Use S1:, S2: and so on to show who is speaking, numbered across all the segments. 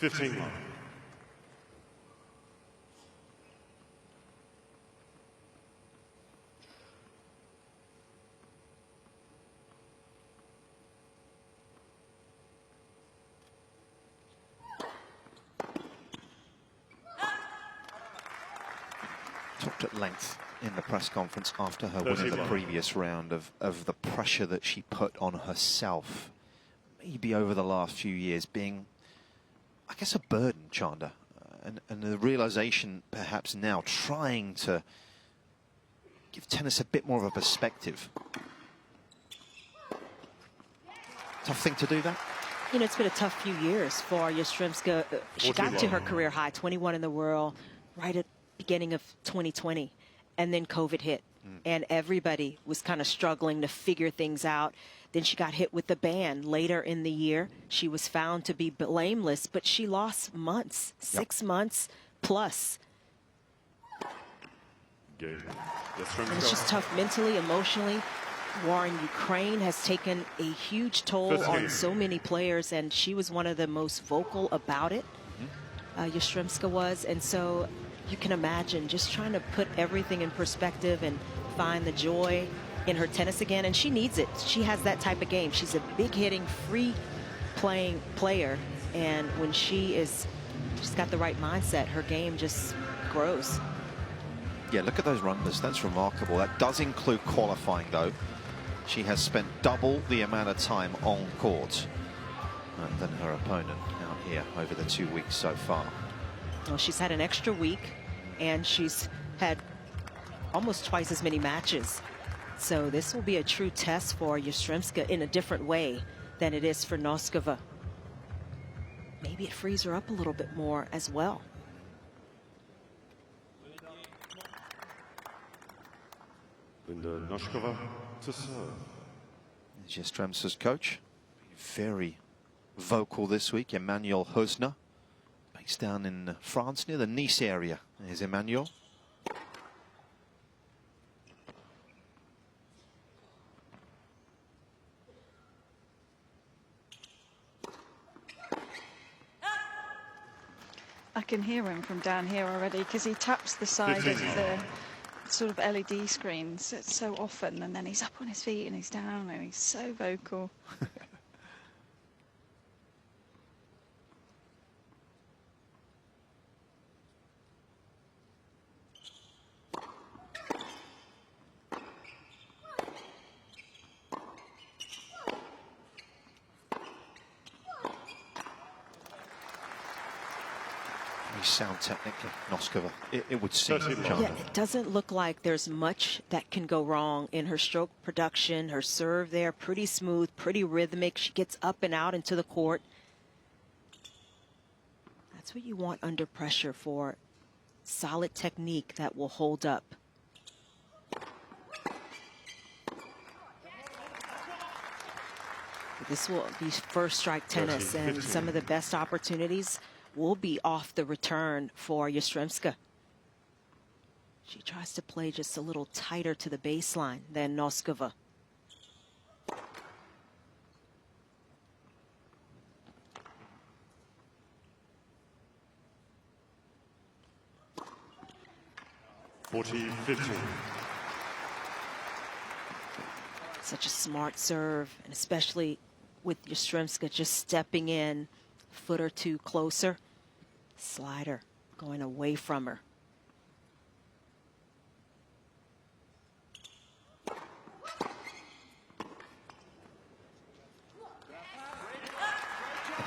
S1: 15 love.
S2: Talked at length in the press conference after her win in the previous round of the pressure that she put on herself, maybe over the last few years being, I guess, a burden, Chanda, and the realization perhaps now trying to give tennis a bit more of a perspective. Tough thing to do that.
S3: You know, it's been a tough few years for Yastremska. She got to her career high, 21 in the world, right at the beginning of 2020. And then COVID hit. And everybody was kind of struggling to figure things out. Then she got hit with the ban later in the year. She was found to be blameless, but she lost months, 6 months plus. And it's just tough mentally, emotionally. War in Ukraine has taken a huge toll on so many players, and she was one of the most vocal about it. Yastremska was, and so you can imagine just trying to put everything in perspective and find the joy in her tennis again, and she needs it. She has that type of game. She's a big hitting, free playing player, and when she's got the right mindset, her game just grows.
S2: Yeah, look at those runners. That's remarkable. That does include qualifying, though. She has spent double the amount of time on court than her opponent out here over the 2 weeks so far.
S3: Well, she's had an extra week, and she's had almost twice as many matches. So this will be a true test for Yastremska in a different way than it is for Noskova. Maybe it frees her up a little bit more as well.
S1: Linda Noskova to serve.
S2: Yastremska's coach, very vocal this week, Emmanuel Hosner. Based down in France near the Nice area. There's Emmanuel.
S4: I can hear him from down here already because he taps the side of the sort of LED screens so often, and then he's up on his feet and he's down and he's so vocal.
S2: very sound technically, Noskova. It would seem.
S3: Yeah, it doesn't look like there's much that can go wrong in her stroke production. Her serve there, pretty smooth, pretty rhythmic. She gets up and out into the court. That's what you want under pressure for solid technique that will hold up. This will be first strike tennis, and some of the best opportunities will be off the return for Yastremska. She tries to play just a little tighter to the baseline than Noskova. Such a smart serve, and especially with Yastremska just stepping in a foot or two closer. Slider going away from her.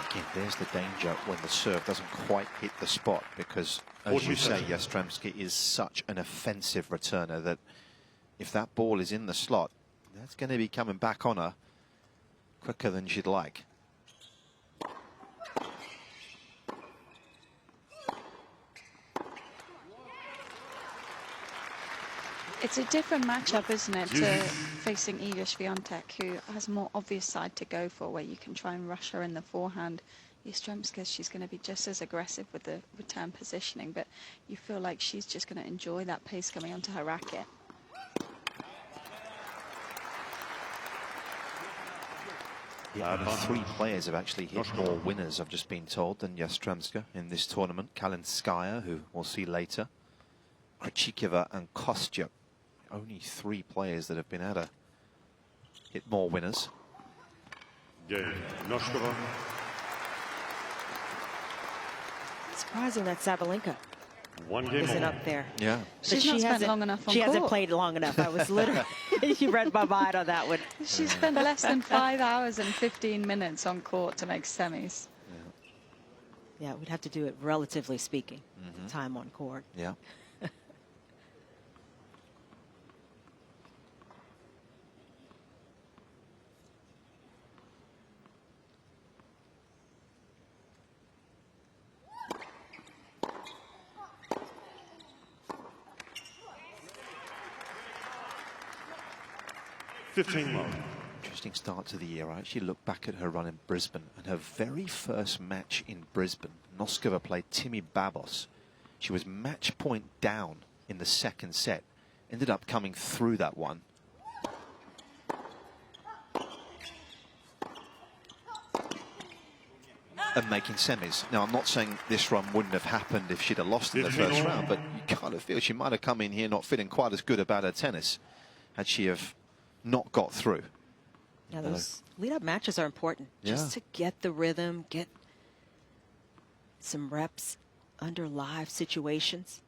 S2: Again, there's the danger when the serve doesn't quite hit the spot, because, as you say, Yastremska is such an offensive returner that if that ball is in the slot, that's going to be coming back on her quicker than she'd like.
S4: It's a different matchup, isn't it, to facing Iga Swiatek, who has a more obvious side to go for, where you can try and rush her in the forehand. Yastremska, she's going to be just as aggressive with the return positioning, but you feel like she's just going to enjoy that pace coming onto her racket.
S2: only 3 players have actually hit more winners, I've just been told, than Yastremska in this tournament. Kalinskaya, who we'll see later, Krejcikova and Kostya. Only 3 players that have been able to hit more winners.
S1: Dayana Noskova.
S3: Surprising that Sabalenka
S1: 1 game
S3: isn't
S1: over.
S3: up there.
S2: Yeah.
S4: She's not spent long enough on
S3: She
S4: court.
S3: hasn't played long enough. I was literally, you read my mind on that one.
S4: She spent less than 5 hours and 15 minutes on court to make semis.
S3: Yeah, we'd have to do it, relatively speaking, time on court.
S2: Yeah. Interesting start to the year. I actually look back at her run in Brisbane, and her very first match in Brisbane, Noskova played Timmy Babos. She was match point down in the 2nd set, ended up coming through that one. And making semis. Now, I'm not saying this run wouldn't have happened if she'd have lost in the first round, but you kind of feel she might have come in here not feeling quite as good about her tennis had she have not got through.
S3: Yeah, those lead-up matches are important. Just to get the rhythm, get some reps under live situations.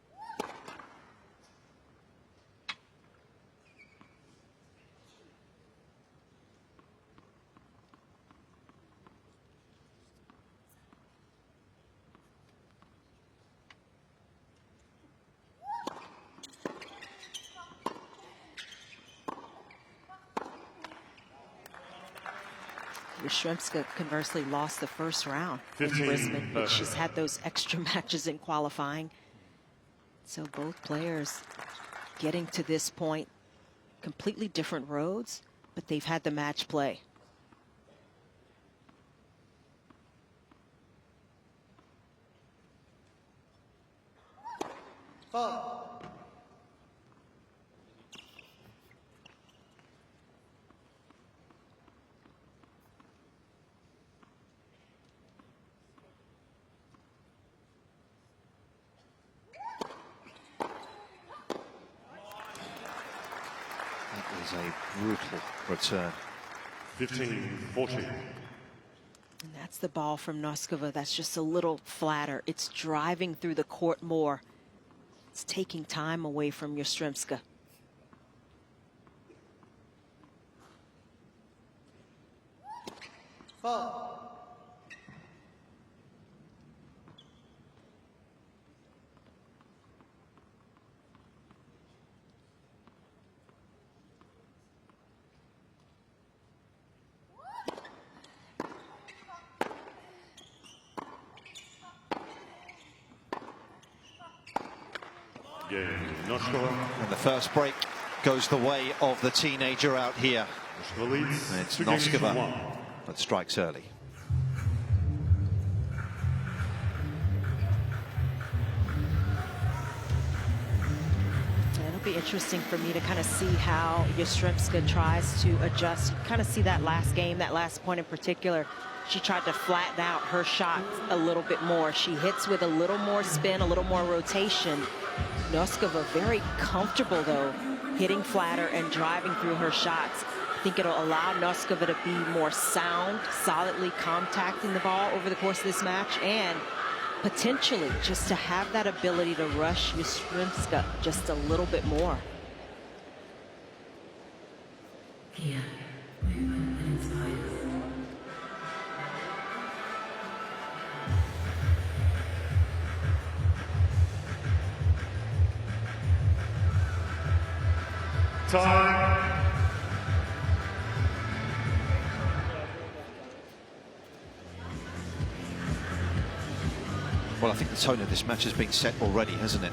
S3: Yastremska conversely lost the first round in Brisbane, but she's had those extra matches in qualifying. So both players getting to this point, completely different roads, but they've had the match play.
S2: A brutal return.
S1: 15-14.
S3: And that's the ball from Noskova. That's just a little flatter. It's driving through the court more. It's taking time away from Yastremska.
S2: And the first break goes the way of the teenager out here. It's Noskova that strikes early.
S3: It'll be interesting for me to kind of see how Yastremska tries to adjust. You kind of see that last game, that last point in particular. She tried to flatten out her shot a little bit more. She hits with a little more spin, a little more rotation. Noskova very comfortable, though, hitting flatter and driving through her shots. I think it'll allow Noskova to be more sound, solidly contacting the ball over the course of this match, and potentially just to have that ability to rush Yastremska just a little bit more.
S5: Yeah, movement that inspires.
S1: Time.
S2: Well, I think the tone of this match has been set already, hasn't it?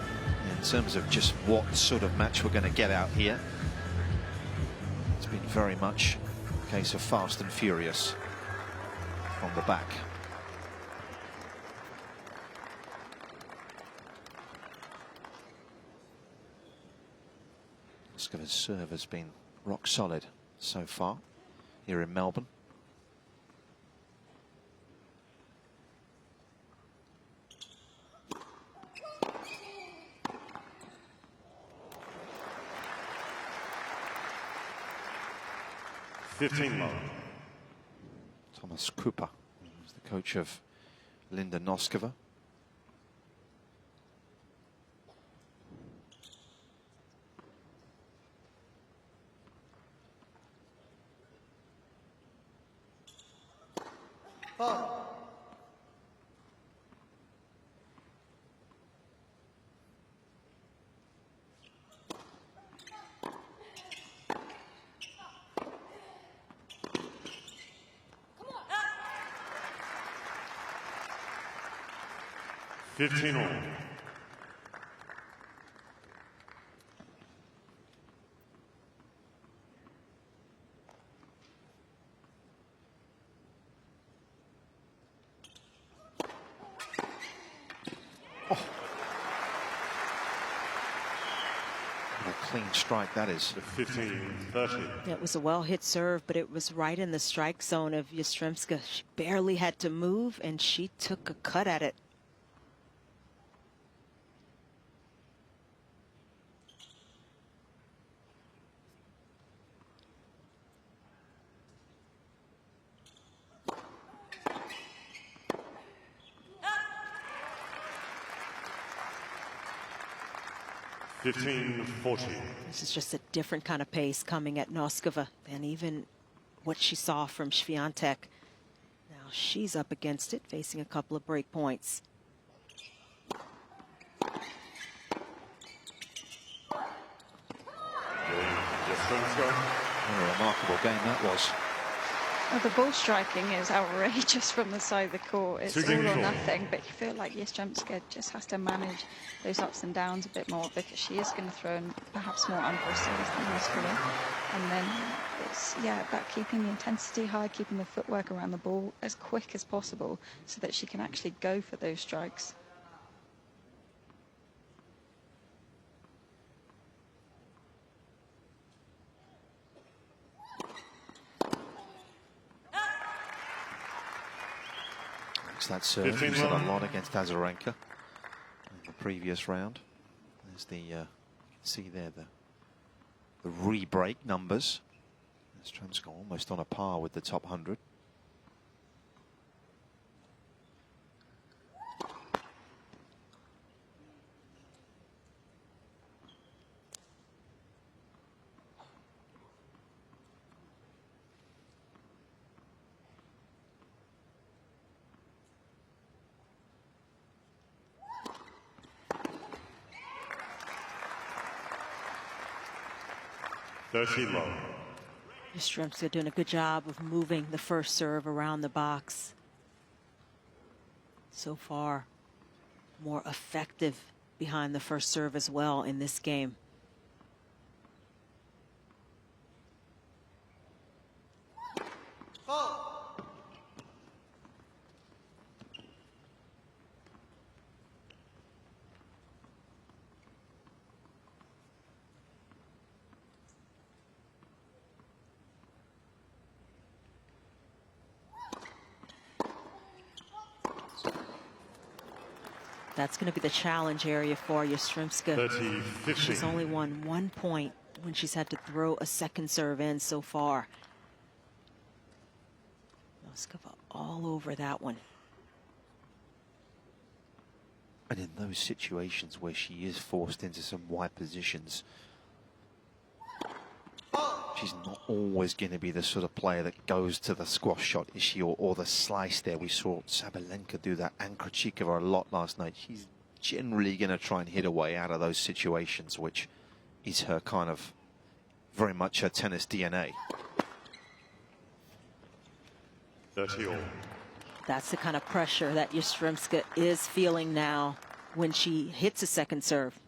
S2: In terms of just what sort of match we're going to get out here. It's been very much a case of fast and furious from the back. Noskova's serve has been rock solid so far here in Melbourne.
S1: 15 love.
S2: Thomas Cooper, who's the coach of Linda Noskova.
S6: Oh.
S1: 15 all.
S2: What a clean strike that is.
S1: 15-30.
S3: It was a well-hit serve, but it was right in the strike zone of Yastremska. She barely had to move, and she took a cut at it. This is just a different kind of pace coming at Noskova than even what she saw from Swiatek. Now she's up against it, facing a couple of break points.
S2: What a remarkable game that was.
S4: Well, the ball striking is outrageous from the side of the court. It's all or nothing, but you feel like Yastremska just has to manage those ups and downs a bit more, because she is going to throw in perhaps more unforeseens than Noskova. And then it's, yeah, about keeping the intensity high, keeping the footwork around the ball as quick as possible so that she can actually go for those strikes.
S2: That serve used it a lot against Azarenka in the previous round. There's the you can see there the re-break numbers. Yastremska almost on a par with the top 100.
S3: Yastremska doing a good job of moving the first serve around the box. So far, more effective behind the first serve as well in this game. That's going to be the challenge area for Yastremska. She's only won 1 point when she's had to throw a second serve in so far. Noskova all over that one.
S2: And in those situations where she is forced into some wide positions, she's not always going to be the sort of player that goes to the squash shot, is she, or the slice there. We saw Sabalenka do that, and Krejcikova a lot last night. She's generally going to try and hit her way out of those situations, which is her kind of, very much her tennis DNA.
S1: 30 all.
S3: That's the kind of pressure that Yastremska is feeling now when she hits a second serve.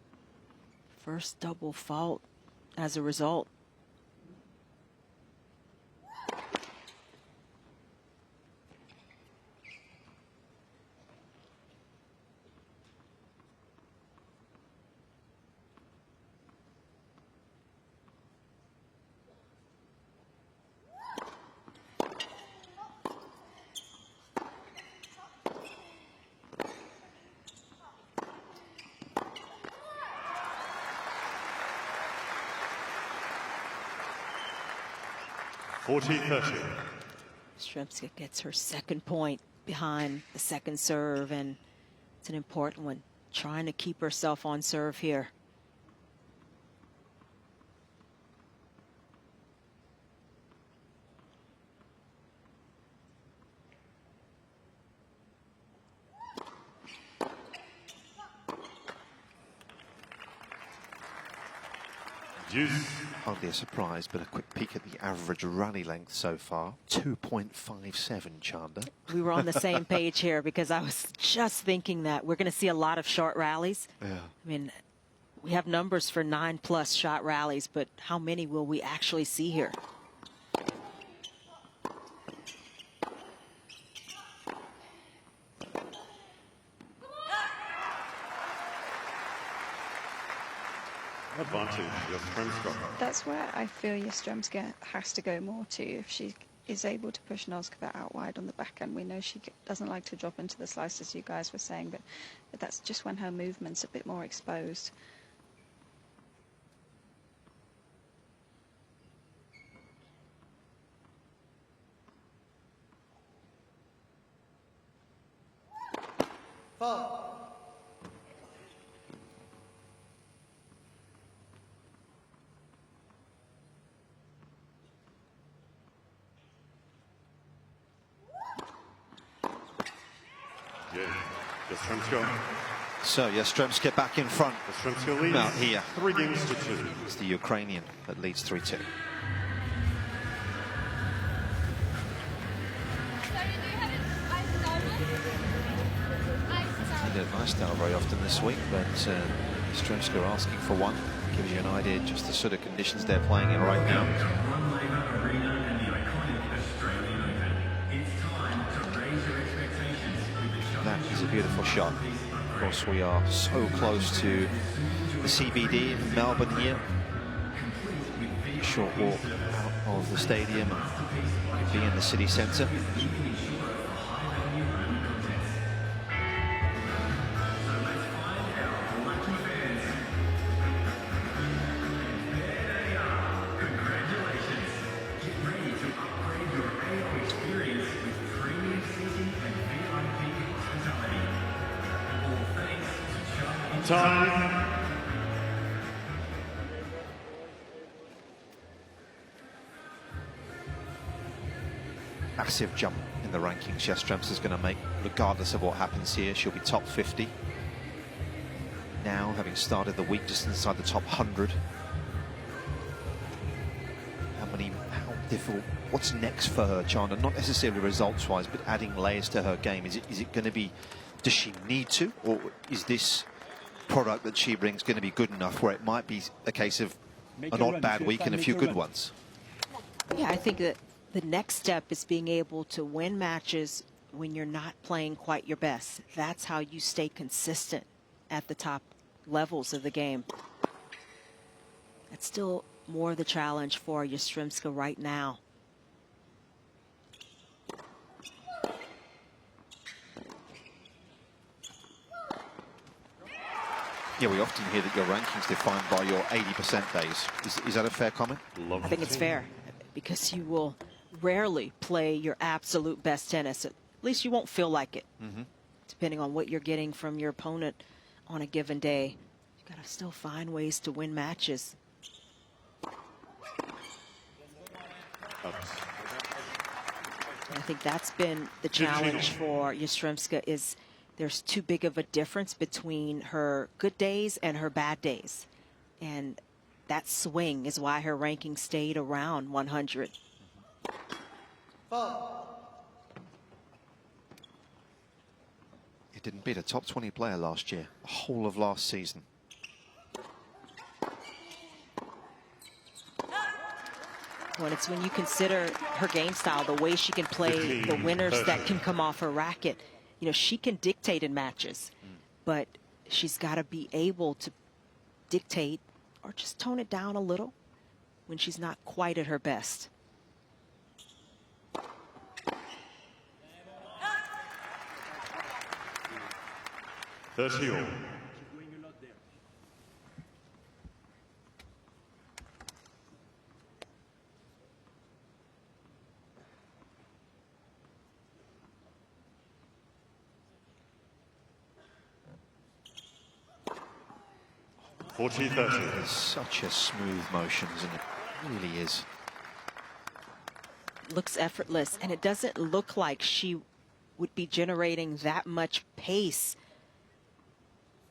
S3: First double fault as a result.
S1: 40-30.
S3: Yastremska gets her second point behind the second serve, and it's an important one. Trying to keep herself on serve here.
S2: Hardly a surprise, but a quick peek at the average rally length so far. 2.57, Chanda.
S3: We were on the same page here, because I was just thinking that we're going to see a lot of short rallies.
S2: Yeah.
S3: I mean, we have numbers for 9+ shot rallies, but how many will we actually see here?
S1: Advantage, Yastremska.
S4: That's where I feel Yastremska has to go more to. If she is able to push Noskova out wide on the back end, we know she doesn't like to drop into the slice, as you guys were saying, but that's just when her movement's a bit more exposed.
S1: Yastremska.
S2: So Yastremska back in front.
S1: Yastremska leads
S2: Out here.
S1: 3-2.
S2: It's the Ukrainian that leads 3-2. He did a nice style very often this week, but Yastremska asking for one. Gives you an idea just the sort of conditions they're playing in right now.
S5: Rod Laver Arena and the iconic Australian Open. It's time to raise your expectations with the shot.
S2: That is a beautiful shot. Of course, we are so close to the CBD in Melbourne here. A short walk out of the stadium and be in the city centre.
S1: Time.
S2: Massive jump in the rankings Yastremska's going to make, regardless of what happens here. She'll be top 50. Now, having started the week just inside the top 100. How difficult, what's next for her, Chanda? Not necessarily results-wise, but adding layers to her game. Is it going to be, does she need to, or is this product that she brings going to be good enough where it might be a case of a not bad week and a few good ones?
S3: Yeah, I think that the next step is being able to win matches when you're not playing quite your best. That's how you stay consistent at the top levels of the game. That's still more the challenge for Yastremska right now.
S2: Yeah, we often hear that your ranking's defined by your 80% days. Is that a fair comment?
S3: I think it's fair, because you will rarely play your absolute best tennis. At least you won't feel like it, depending on what you're getting from your opponent on a given day. You've got to still find ways to win matches. I think that's been the challenge for Yastremska, is there's too big of a difference between her good days and her bad days. And that swing is why her ranking stayed around 100.
S2: It didn't beat a top 20 player last year, the whole of last season.
S3: Well, it's when you consider her game style, the way she can play, the winners that can come off her racket. You know, she can dictate in matches, but she's got to be able to dictate or just tone it down a little when she's not quite at her best.
S1: 40-30.
S2: It's such a smooth motion, isn't it? It really is.
S3: Looks effortless, and it doesn't look like she would be generating that much pace.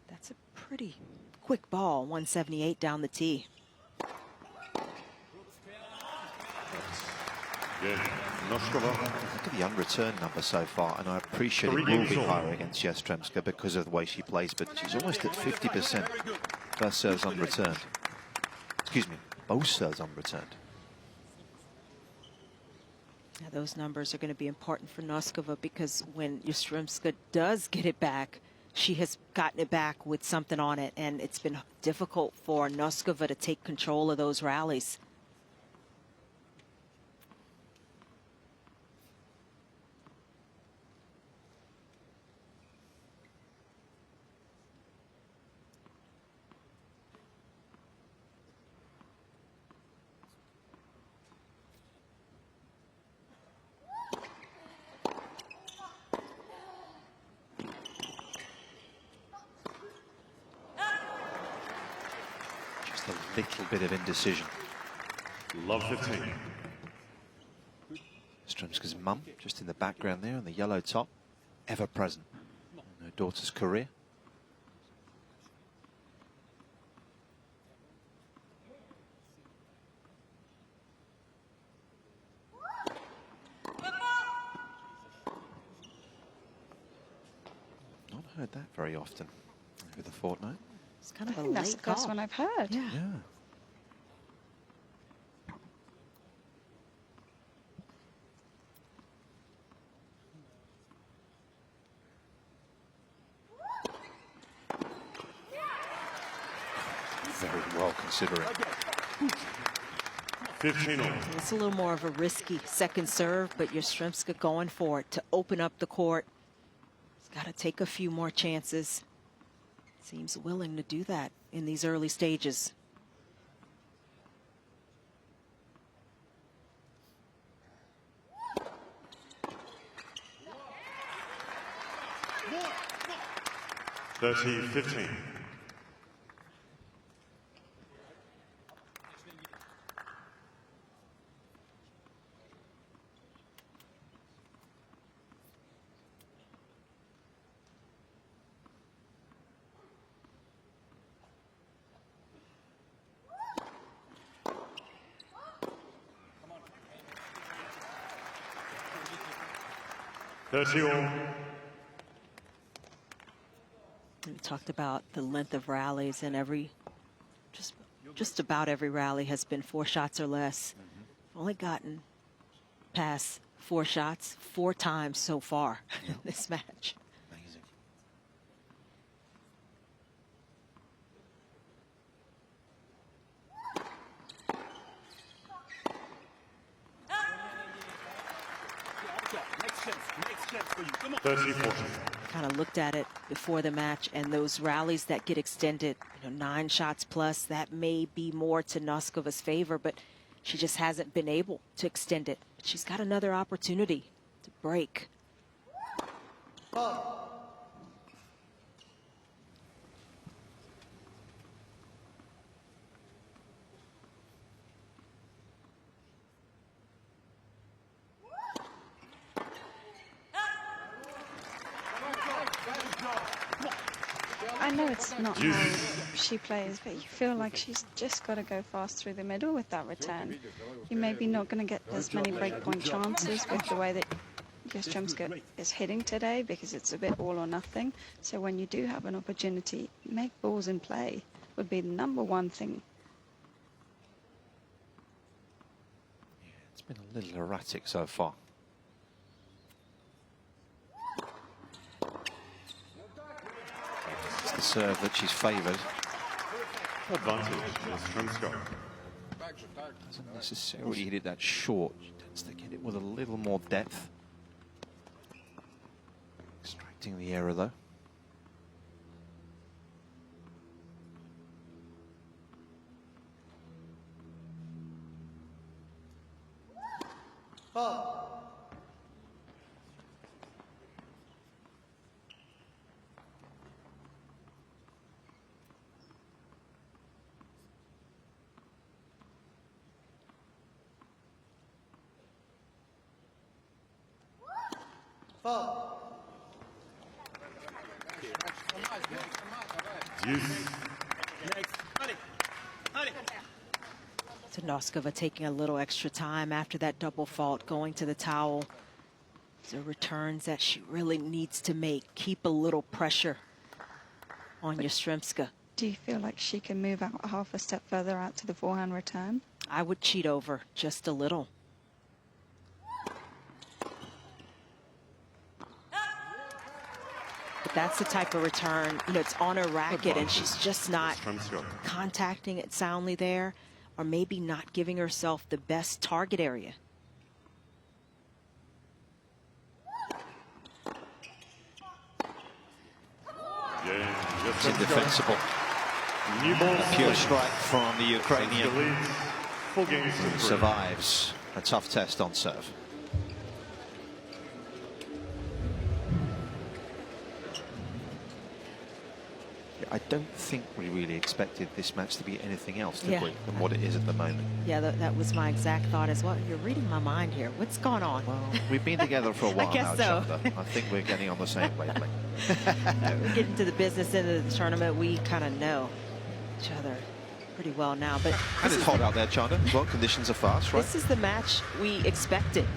S3: That's a pretty quick ball, 178 down the tee.
S1: Yeah, Noskova.
S2: Look at the unreturned number so far, and I appreciate it will be higher against Yastremska because of the way she plays, but she's almost at 50% first serves unreturned. Excuse me, both serves unreturned.
S3: Now those numbers are going to be important for Noskova, because when Yastremska does get it back, she has gotten it back with something on it, and it's been difficult for Noskova to take control of those rallies.
S2: A little bit of indecision.
S1: Love 15.
S2: Yastremska's mum, just in the background there on the yellow top, ever present in her daughter's career. Not heard that very often over the fortnight.
S3: It's kind of a
S4: that's the
S3: late call.
S4: first one I've heard.
S3: Yeah.
S2: Yeah. Very well considering.
S1: 15 all.
S3: It's a little more of a risky second serve, but Yastremska going for it to open up the court. He's got to take a few more chances. Seems willing to do that in these early stages.
S1: Thirty 15.
S3: We talked about the length of rallies, and just about every rally has been 4 shots or less. Only gotten past 4 shots 4 times so far in this match.
S2: Amazing.
S3: Kind of looked at it before the match, and those rallies that get extended, 9 shots plus, that may be more to Noskova's favor, but she just hasn't been able to extend it. But she's got another opportunity to break.
S4: I know it's not how she plays, but you feel like she's just got to go fast through the middle with that return. You're maybe not going to get as many breakpoint chances with the way that Yastremska is hitting today, because it's a bit all or nothing. So when you do have an opportunity, make balls in play would be the #1 thing.
S2: Yeah, it's been a little erratic so far. It's the serve that she's favoured.
S1: Advantage, Yastremska.
S2: Doesn't necessarily hit it that short. She tends to get it with a little more depth. Extracting the error though.
S1: Deuce.
S3: So Noskova taking a little extra time after that double fault, going to the towel. So returns that she really needs to make. Keep a little pressure on Yastremska.
S4: Do you feel like she can move out half a step further out to the forehand return?
S3: I would cheat over just a little. But that's the type of return, you know, it's on her racket and she's just not contacting it soundly there, or maybe not giving herself the best target area.
S2: It's indefensible. A pure strike from the Ukrainian. Survives a tough test on serve. I don't think we really expected this match to be anything else, did we, than what it is at the moment.
S3: Yeah, that was my exact thought as well. You're reading my mind here. What's going on?
S2: Well, we've been together for a while now, Chanda. I think we're getting on the same wavelength.
S3: We get into the business end of the tournament, we kind of know each other pretty well now. But
S2: and it's hot out there, Chanda. Well, conditions are fast, right?
S3: This is the match we expected.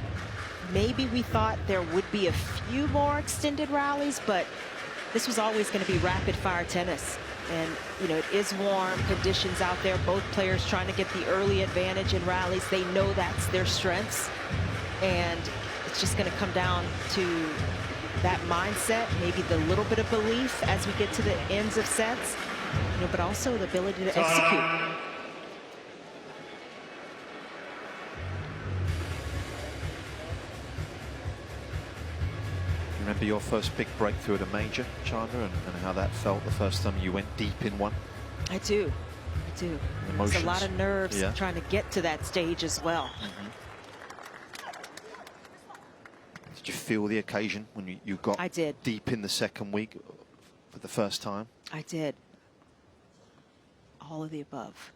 S3: Maybe we thought there would be a few more extended rallies, but this was always going to be rapid fire tennis. And, you know, it is warm conditions out there. Both players trying to get the early advantage in rallies. They know that's their strengths. And it's just going to come down to that mindset, maybe the little bit of belief as we get to the ends of sets, you know, but also the ability to execute.
S2: Remember your first big breakthrough at a major, Chanda, and how that felt the first time you went deep in one?
S3: I do.
S2: Emotions.
S3: There's a lot of nerves trying to get to that stage as well.
S2: Did you feel the occasion when you got deep in the second week for the first time?
S3: I did. All of the above.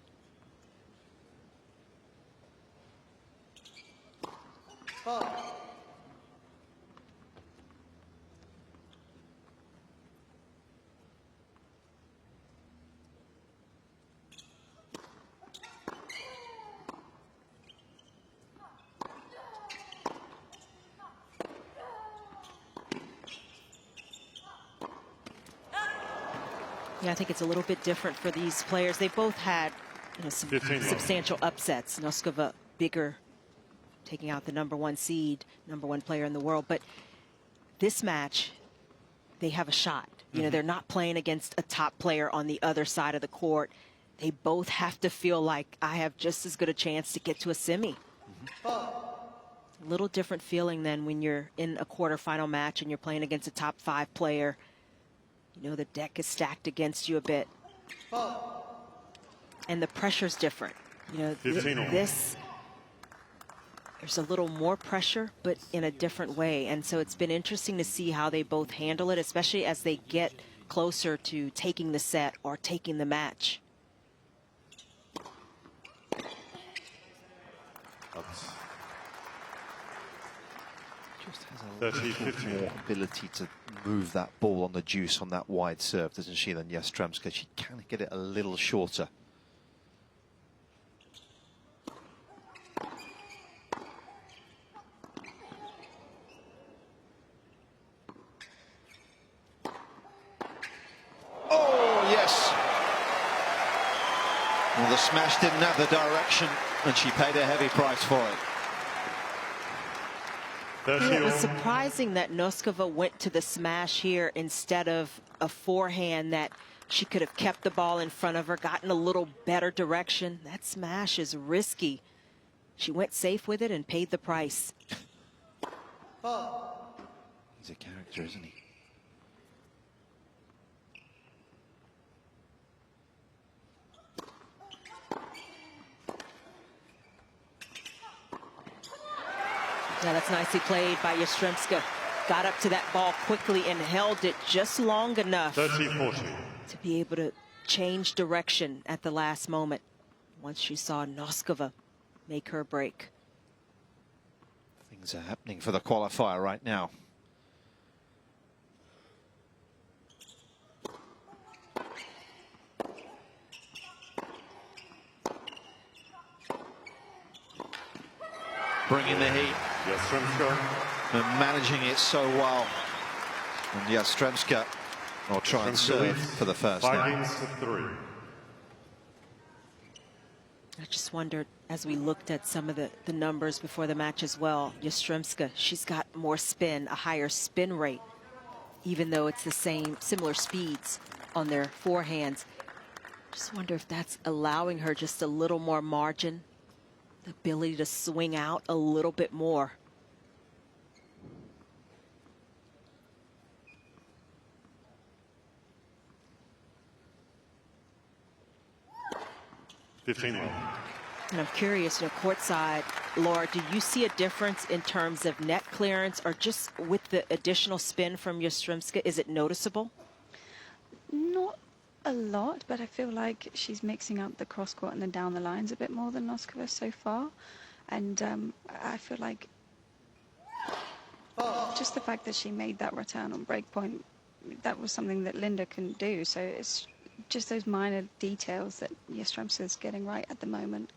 S3: Yeah, I think it's a little bit different for these players. They both had, you know, some substantial upsets. Noskova bigger, taking out the #1 seed, #1 player in the world. But this match, they have a shot. You know, they're not playing against a top player on the other side of the court. They both have to feel like I have just as good a chance to get to a semi. A little different feeling than when you're in a quarterfinal match and you're playing against a top 5 player. You know, the deck is stacked against you a bit. And the pressure's different. You know, there's a little more pressure, but in a different way. And so it's been interesting to see how they both handle it, especially as they get closer to taking the set or taking the match.
S2: Just has a little more ability to move that ball on the juice on that wide serve, doesn't she, than Yastremska? She can get it a little shorter. Oh, yes. Well, the smash didn't have the direction, and she paid a heavy price for it.
S3: It was surprising that Noskova went to the smash here instead of a forehand, that she could have kept the ball in front of her, gotten a little better direction. That smash is risky. She went safe with it and paid the price.
S2: He's a character, isn't he?
S3: Yeah, that's nicely played by Yastremska. Got up to that ball quickly and held it just long enough
S1: 30-40
S3: to be able to change direction at the last moment once she saw Noskova make her break.
S2: Things are happening for the qualifier right now. bringing the heat
S1: Yastremska.
S2: and managing it so well. And Yastremska will try and serve for the first
S1: 5
S2: now.
S1: games to 3.
S3: I just wondered, as we looked at some of the numbers before the match as well, Yastremska, she's got more spin, a higher spin rate, even though it's the similar speeds on their forehands. Just wonder if that's allowing her just a little more margin, the ability to swing out a little bit more. And I'm curious, courtside, Laura, do you see a difference in terms of net clearance or just with the additional spin from Yastremska? Is it noticeable?
S4: Not a lot, but I feel like she's mixing up the cross-court and the down the lines a bit more than Noskova so far. And I feel like just the fact that she made that return on break point, that was something that Linda couldn't do. So it's just those minor details that Yastremska is getting right at the moment.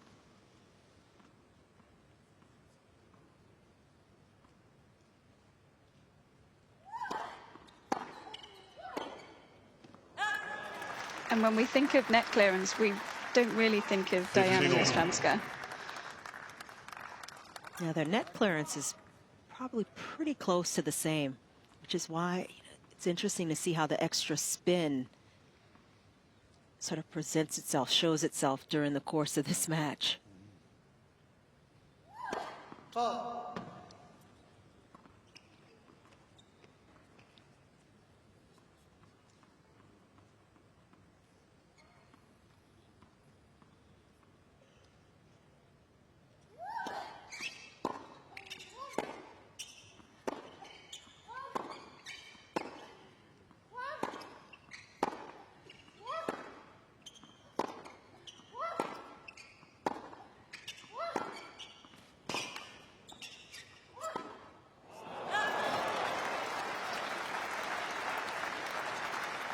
S4: And when we think of net clearance, we don't really think of Dayana Yastremska.
S3: Yeah, their net clearance is probably pretty close to the same, which is why it's interesting to see how the extra spin sort of presents itself, shows itself during the course of this match.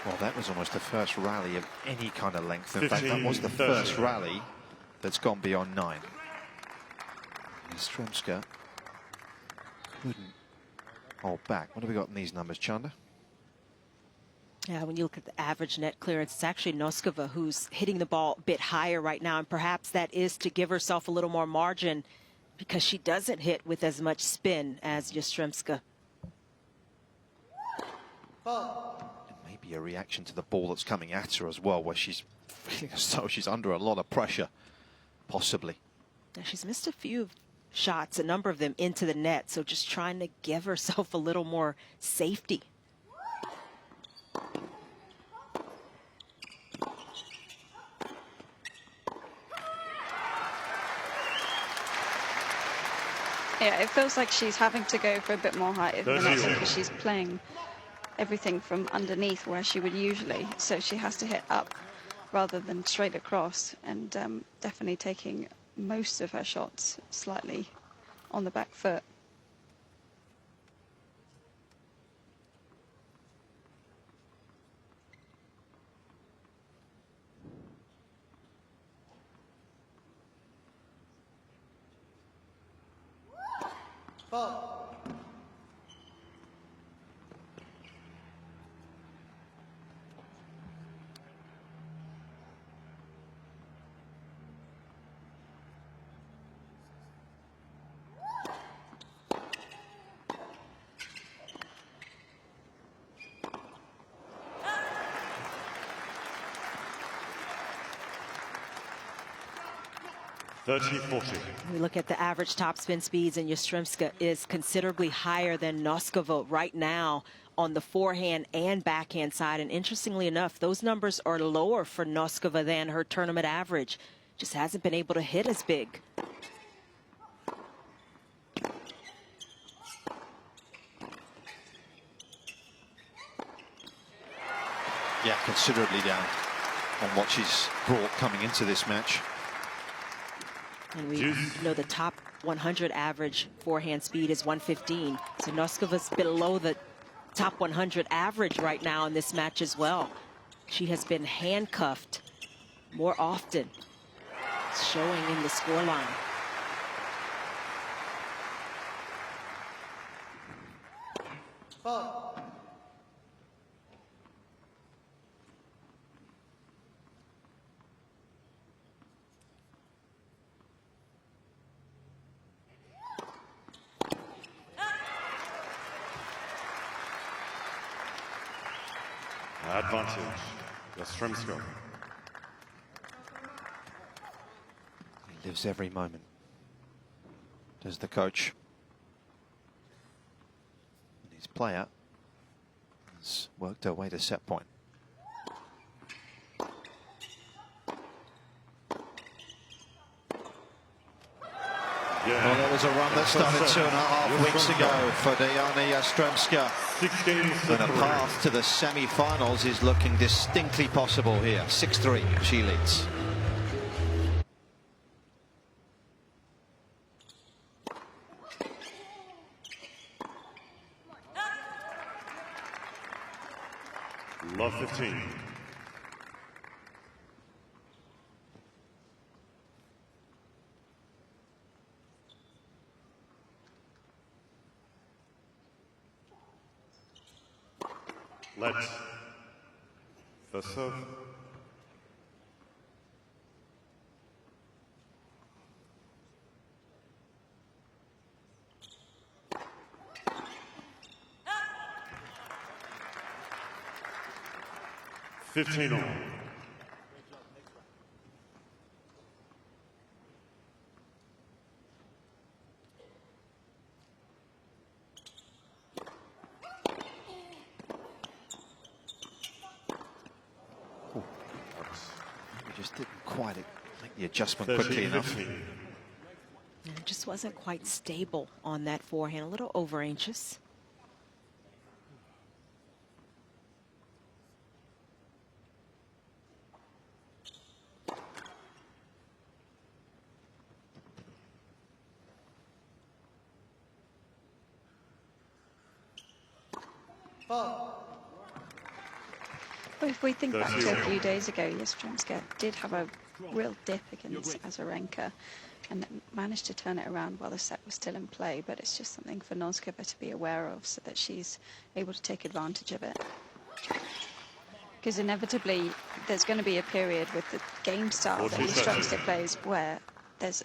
S2: Well, that was almost the first rally of any kind of length. In fact, that was the first rally that's gone beyond 9. Yastremska couldn't hold back. What have we got in these numbers, Chanda?
S3: Yeah, when you look at the average net clearance, it's actually Noskova who's hitting the ball a bit higher right now, and perhaps that is to give herself a little more margin because she doesn't hit with as much spin as Yastremska.
S2: Maybe a reaction to the ball that's coming at her as well, where she's feeling as though she's under a lot of pressure, possibly.
S3: Now, she's missed a few shots, a number of them into the net, so just trying to give herself a little more safety.
S4: Yeah, it feels like she's having to go for a bit more height than I think, because she's playing everything from underneath where she would usually, so she has to hit up rather than straight across, and definitely taking most of her shots slightly on the back foot.
S3: We look at the average topspin speeds, and Yastremska is considerably higher than Noskova right now on the forehand and backhand side. And interestingly enough, those numbers are lower for Noskova than her tournament average. Just hasn't been able to hit as big.
S2: Yeah, considerably down on what she's brought coming into this match.
S3: And we know the top 100 average forehand speed is 115. So Noskova's below the top 100 average right now in this match as well. She has been handcuffed more often. It's showing in the scoreline.
S1: Advantage, Yastremska.
S2: He lives every moment, does the coach. And his player has worked her way to set point. Well, there was a run that started 2.5 weeks ago for Dayana Yastremska.
S1: 6 games
S2: And a path to the semi-finals is looking distinctly possible here. 6-3, she leads.
S1: Love 15. Let's. First serve. Fifteen all.
S2: Just didn't quite make the adjustment quickly enough.
S3: And it just wasn't quite stable on that forehand, a little over anxious.
S4: Well, if we think back to a few days ago, Yastremska did have a real dip against Azarenka and managed to turn it around while the set was still in play, but it's just something for Noskova to be aware of so that she's able to take advantage of it. Because inevitably there's going to be a period with the game style that Yastremska plays where there's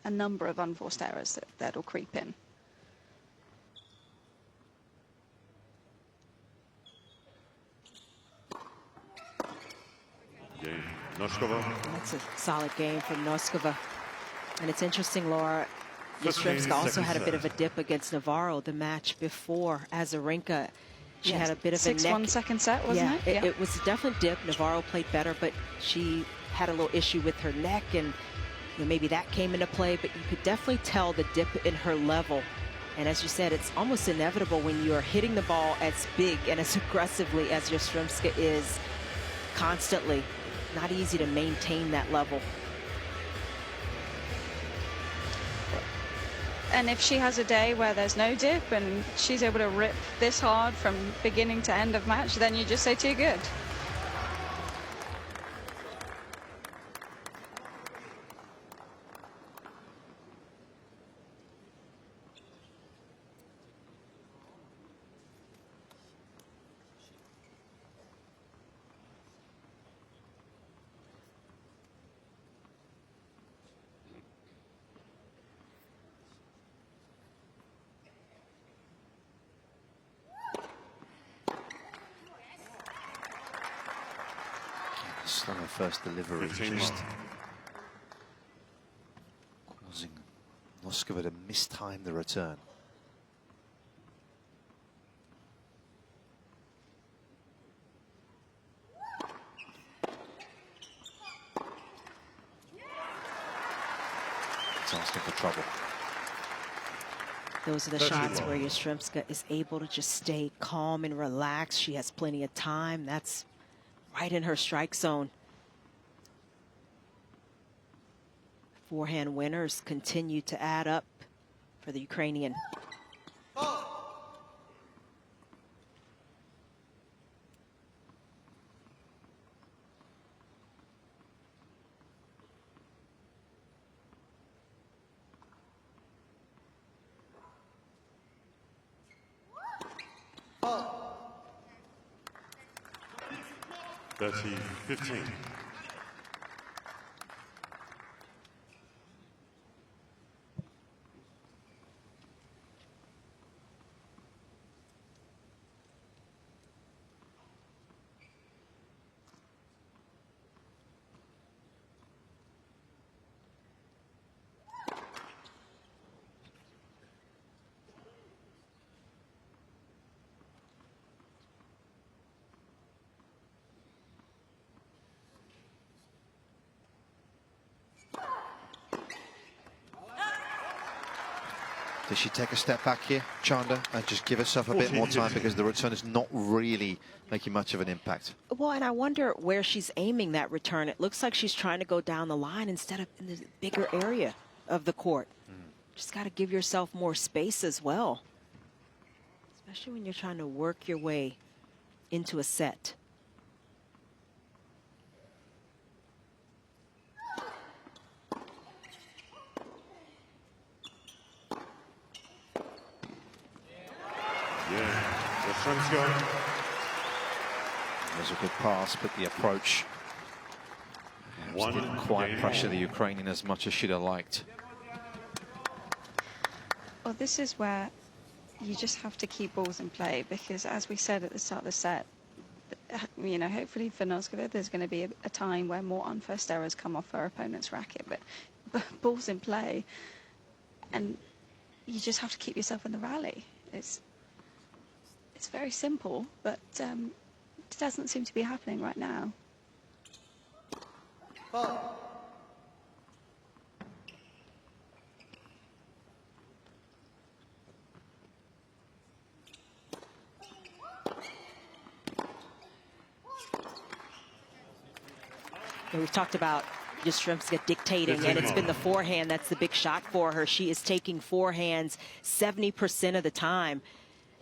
S4: a number of unforced errors that'll creep in.
S1: Noskova.
S3: That's a solid game from Noskova. And it's interesting, Laura, Yastremska also had a bit of a dip against Navarro the match before Azarenka. She had a bit of a neck.
S4: 6-1 second set, wasn't it? Yeah.
S3: It was a definite dip. Navarro played better, but she had a little issue with her neck, and maybe that came into play, but you could definitely tell the dip in her level. And as you said, it's almost inevitable when you are hitting the ball as big and as aggressively as Yastremska is constantly. Not easy to maintain that level.
S4: And if she has a day where there's no dip and she's able to rip this hard from beginning to end of match, then you just say too good.
S2: Slower first delivery, just causing Noskova to mistime the return. It's asking for trouble.
S3: Those are the shots where Yastremska is able to just stay calm and relaxed. She has plenty of time. That's right in her strike zone. Forehand winners continue to add up for the Ukrainian.
S1: 30-15.
S2: Does she take a step back here, Chanda, and just give herself a bit more time, because the return is not really making much of an impact?
S3: Well, and I wonder where she's aiming that return. It looks like she's trying to go down the line instead of in the bigger area of the court. Just got to give yourself more space as well, especially when you're trying to work your way into a set.
S1: Yastremska.
S2: There's a good pass, but the approach didn't quite pressure the Ukrainian as much as she'd have liked.
S4: Well, this is where you just have to keep balls in play, because as we said at the start of the set, you know, hopefully for Noskova there's going to be a time where more unforced errors come off her opponent's racket, but balls in play, and you just have to keep yourself in the rally. It's very simple, but it doesn't seem to be happening right now.
S3: We've talked about Yastremska dictating, and it's been the forehand that's the big shot for her. She is taking forehands 70% of the time,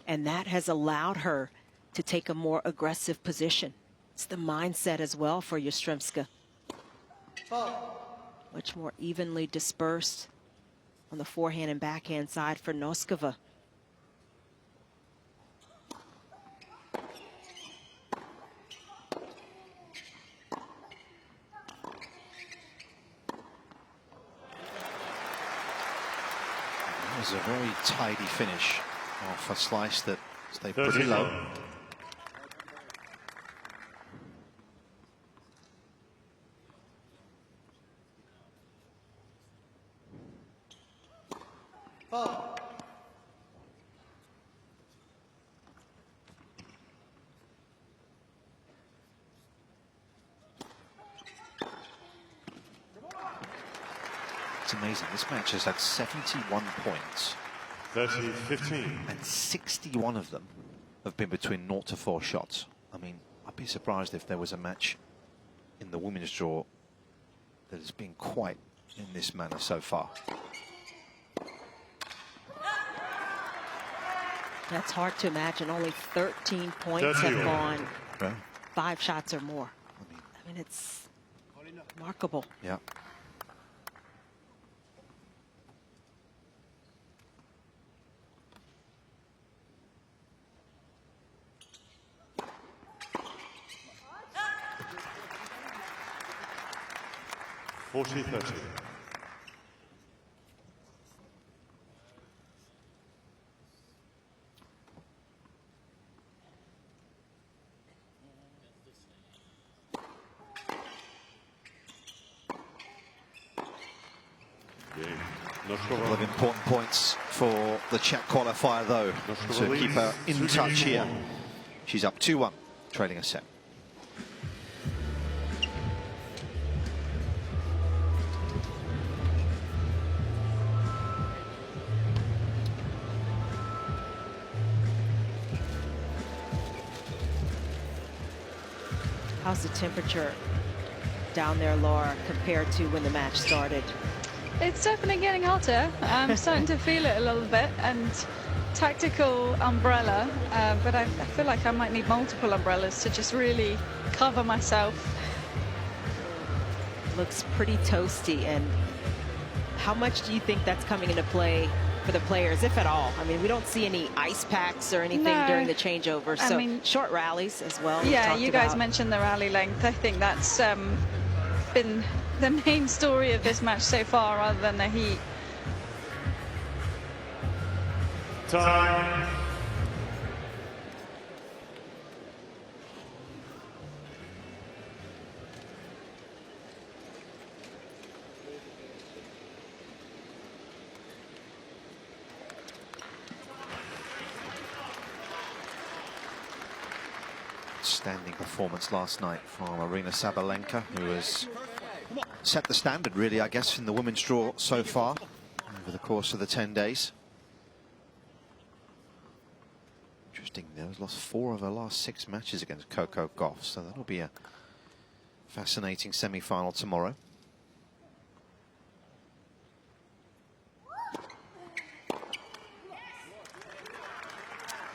S3: and that has allowed her to take a more aggressive position. It's the mindset as well for Yastremska. Much more evenly dispersed on the forehand and backhand side for Noskova.
S2: It was a very tidy finish off a slice that stayed pretty low. It's amazing. This match has had 71 points.
S1: 30-15.
S2: And 61 of them have been between 0 to 4 shots. I mean, I'd be surprised if there was a match in the women's draw that has been quite in this manner so far.
S3: That's hard to imagine. Only 13 points have gone 5 shots or more. I mean, it's remarkable.
S2: Yeah.
S1: (40-30).
S2: A couple of important points for the Czech qualifier, though, to keep her in touch here. She's up 2-1, trailing a set.
S3: How's the temperature down there, Laura, compared to when the match started?
S4: It's definitely getting hotter. I'm starting to feel it a little bit, and tactical umbrella, but I feel like I might need multiple umbrellas to just really cover myself.
S3: Looks pretty toasty, and how much do you think that's coming into play for the players, if at all. I mean, we don't see any ice packs or anything during the changeover. So, I mean, short rallies as well.
S4: Yeah, you guys mentioned the rally length. I think that's been the main story of this match so far, rather than the heat.
S1: Time.
S2: Outstanding performance last night from Aryna Sabalenka, who has set the standard, really, I guess, in the women's draw so far over the course of the 10 days. Interesting, she's lost 4 of her last 6 matches against Coco Gauff, so that'll be a fascinating semi-final tomorrow.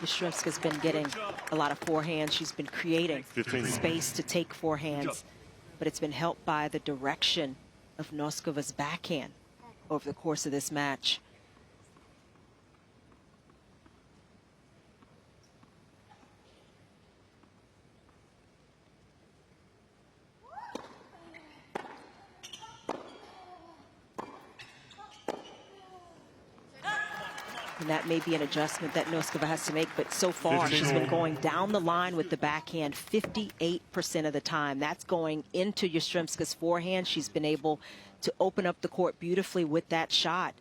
S3: Yastremska's been getting a lot of forehands. She's been creating space to take forehands, but it's been helped by the direction of Noskova's backhand over the course of this match. And that may be an adjustment that Noskova has to make, but so far she's been going down the line with the backhand 58% of the time. That's going into Yastremska's forehand. She's been able to open up the court beautifully with that shot.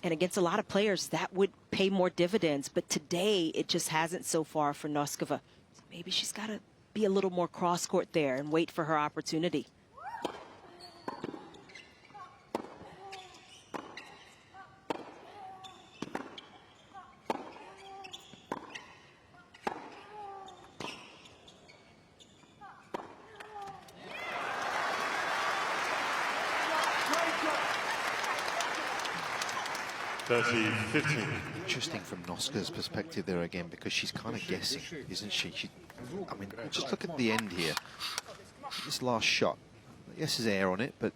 S3: And against a lot of players, that would pay more dividends. But today, it just hasn't so far for Noskova. So maybe she's got to be a little more cross-court there and wait for her opportunity.
S2: Interesting from Noskova's perspective there again, because she's kind of guessing, isn't she? I mean, just look at the end here. This last shot, yes, there's air on it, but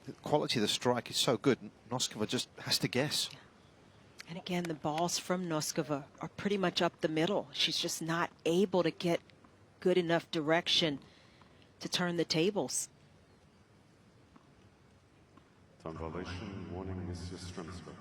S2: the quality of the strike is so good, Noskova just has to guess.
S3: And again, the balls from Noskova are pretty much up the middle. She's just not able to get good enough direction to turn the tables.
S1: Time violation, warning, Miss Yastremska.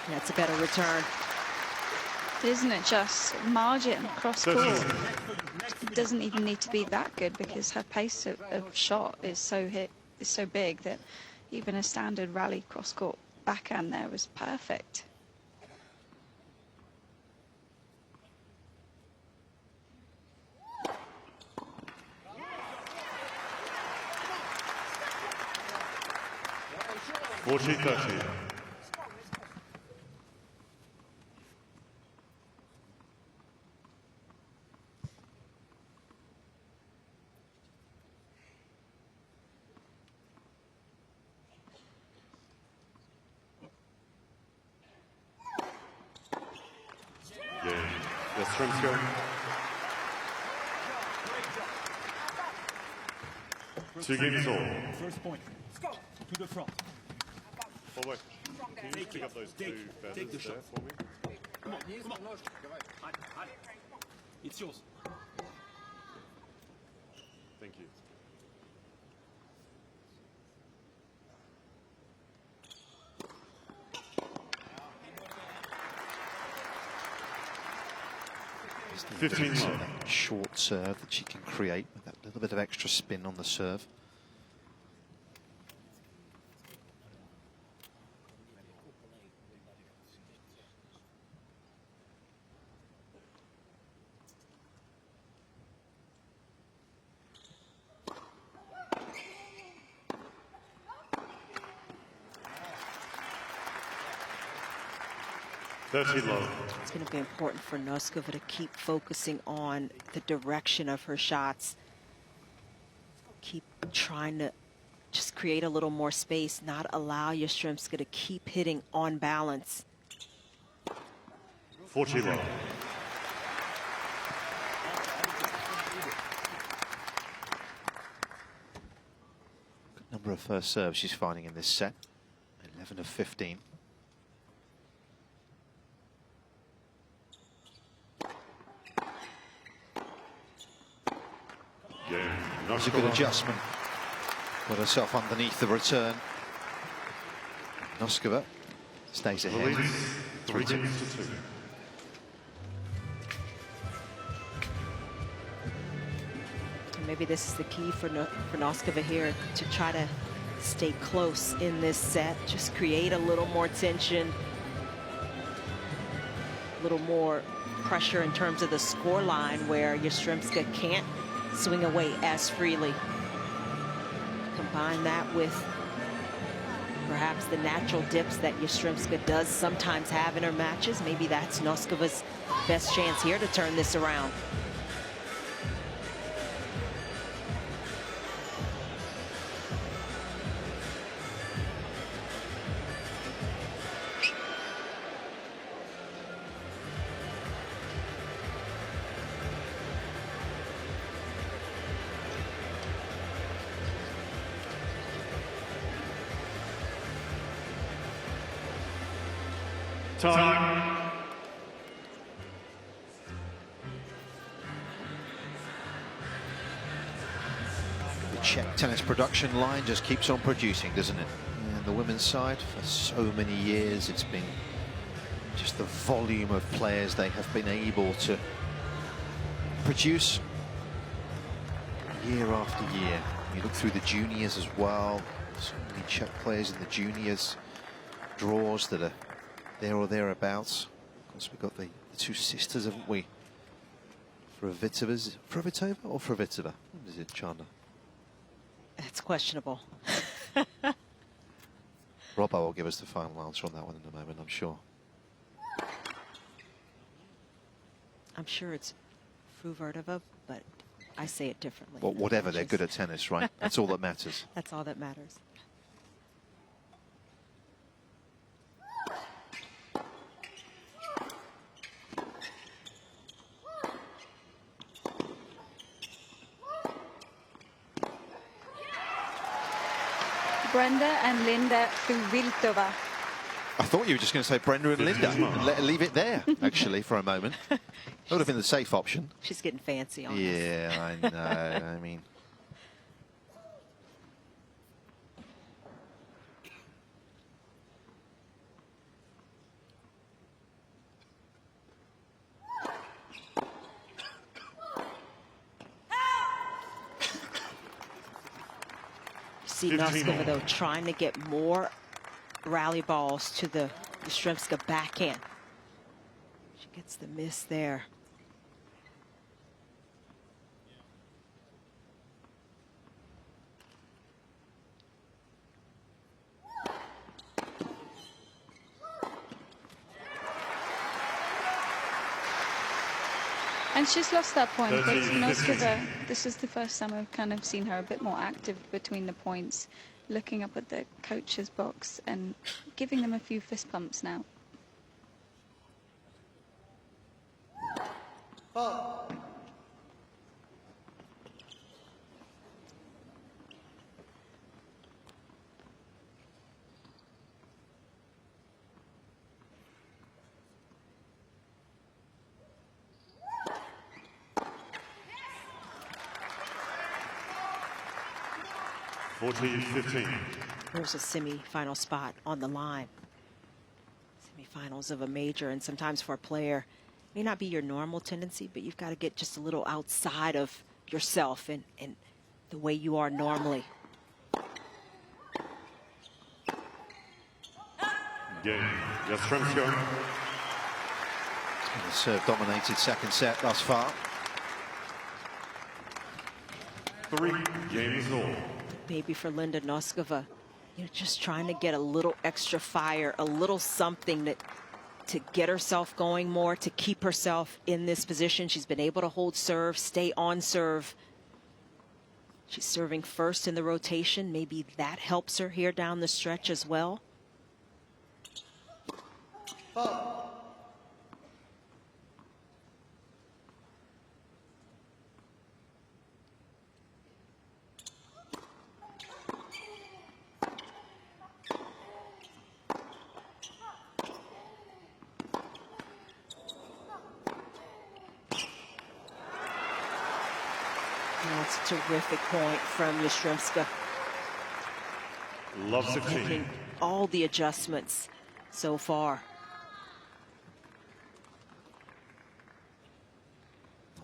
S3: That's a better return.
S4: Isn't it just margin cross court? It doesn't even need to be that good, because her pace of shot is so big that even a standard rally cross court backhand there was perfect.
S1: Yastremska. Two games all.
S6: First point. To the front.
S1: Forward. Can you pick up those two feathers there for me?
S6: Come on. It's yours.
S1: Thank you.
S2: Just 15 that short serve that she can create with that little bit of extra spin on the serve.
S1: 30 love.
S3: It's going to be important for Noskova to keep focusing on the direction of her shots. Keep trying to just create a little more space, not allow Yastremska to keep hitting on balance.
S1: 40 love.
S2: Number of first serves she's finding in this set. 11 of 15. It's a good adjustment. Got herself underneath the return. Noskova stays ahead. 3-2.
S3: Maybe this is the key for Noskova here, to try to stay close in this set. Just create a little more tension, a little more pressure in terms of the score line, where Yastremska can't swing away as freely. Combine that with perhaps the natural dips that Yastremska does sometimes have in her matches. Maybe that's Noskova's best chance here to turn this around.
S1: Time.
S2: The Czech tennis production line just keeps on producing, doesn't it? And the women's side, for so many years, it's been just the volume of players they have been able to produce year after year. You look through the juniors as well, so many Czech players in the juniors, draws that are there or thereabouts. Of course, we've got the two sisters, haven't we? Fravitova or Fravitova? What is it, Chandler?
S3: It's questionable.
S2: Robbo will give us the final answer on that one in a moment, I'm sure.
S3: I'm sure it's Fruvertova, but I say it differently.
S2: Well, whatever, they're good at tennis, right? That's all that matters.
S3: That's all that matters.
S4: Brenda and Linda Fruviltova.
S2: I thought you were just going to say Brenda and Linda and leave it there, actually, for a moment. That would have been the safe option.
S3: She's getting fancy on us.
S2: Yeah, I know. I mean...
S3: See Noskova, though, trying to get more rally balls to the Yastremska backhand. She gets the miss there.
S4: And she's lost that point, but Noskova, this is the first time I've kind of seen her a bit more active between the points, looking up at the coach's box and giving them a few fist bumps now.
S3: There's a semi-final spot on the line. Semi-finals of a major, and sometimes for a player, it may not be your normal tendency, but you've got to get just a little outside of yourself and the way you are normally.
S1: Game. Yastremska.
S2: The serve-dominated second set thus far.
S1: 3 games all.
S3: Maybe for Linda Noskova, you know, just trying to get a little extra fire, a little something that to get herself going more, to keep herself in this position. She's been able to hold serve, stay on serve. She's serving first in the rotation. Maybe that helps her here down the stretch as well. That's a terrific point from Yastremska.
S1: Loves the
S3: Making all the adjustments so far.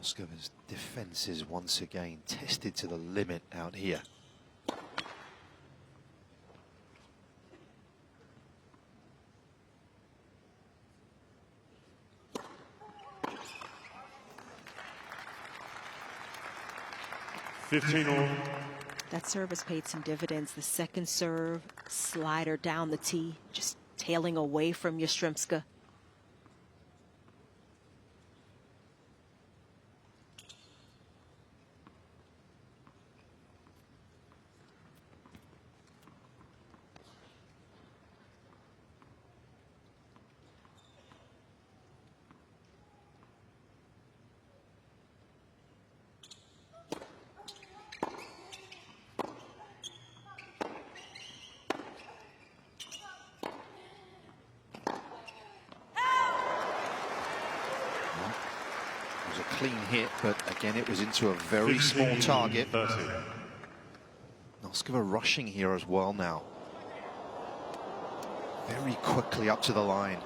S2: Noskova's defense is once again tested to the limit out here.
S3: That serve has paid some dividends. The second serve, slider down the tee, just tailing away from Yastremska.
S2: Clean hit, but again it was into a very small target. Noskova rushing here as well now. Very quickly up to the line.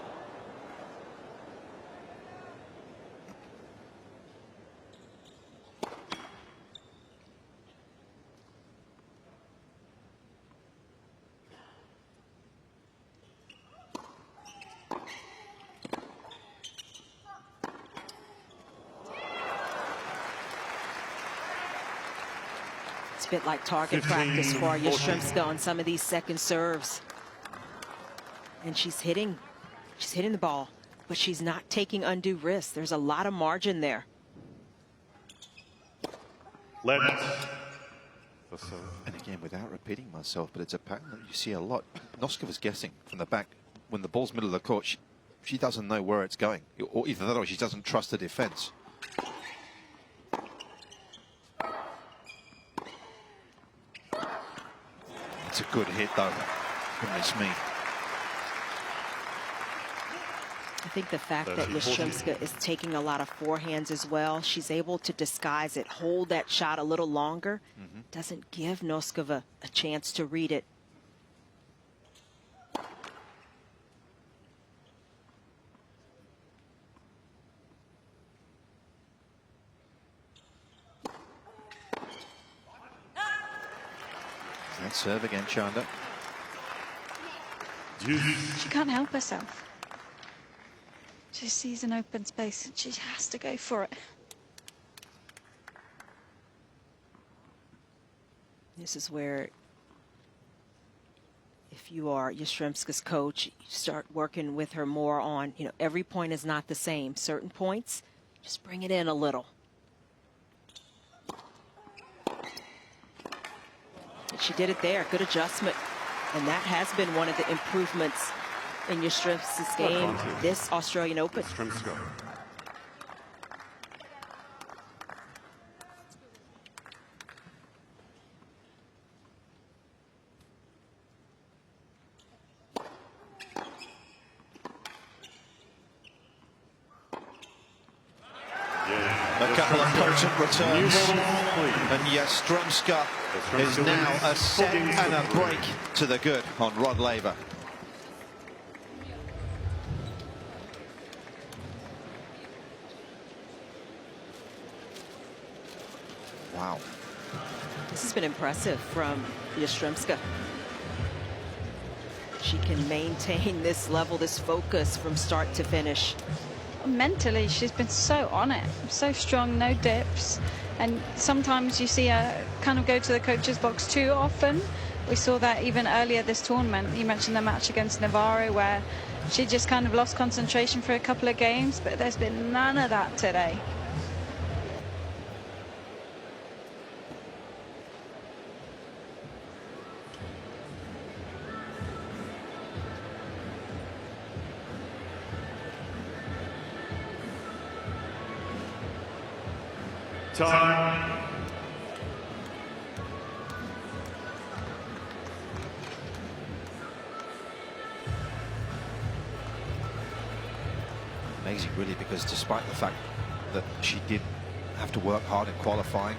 S3: It's a bit like target practice for Yastremska on some of these second serves. And she's hitting the ball, but she's not taking undue risks. There's a lot of margin there.
S2: And again, without repeating myself, but it's a pattern that you see a lot. Noskova's guessing from the back. When the ball's middle of the court, she doesn't know where it's going. Or either that or she doesn't trust the defense. It's a good hit, though. Goodness me.
S3: I think the fact that Yastremska is taking a lot of forehands as well, she's able to disguise it, hold that shot a little longer, doesn't give Noskova a chance to read it.
S2: That serve again, Chanda.
S4: She can't help herself. She sees an open space and she has to go for it.
S3: This is where, if you are Yastremska's coach, you start working with her more on, you know, every point is not the same. Certain points, just bring it in a little. And she did it there. Good adjustment. And that has been one of the improvements in Yastremska's game this Australian Open.
S2: A couple of potent returns, and Yastremska is now a set and a break to the good on Rod Laver. Wow.
S3: This has been impressive from Yastremska. She can maintain this level, this focus from start to finish.
S4: Mentally, she's been so on it, so strong, no dips. And sometimes you see her kind of go to the coach's box too often. We saw that even earlier this tournament. You mentioned the match against Navarro where She just kind of lost concentration for a couple of games, but there's been none of that today.
S1: Time.
S2: Amazing, really, because despite the fact that she did have to work hard in qualifying,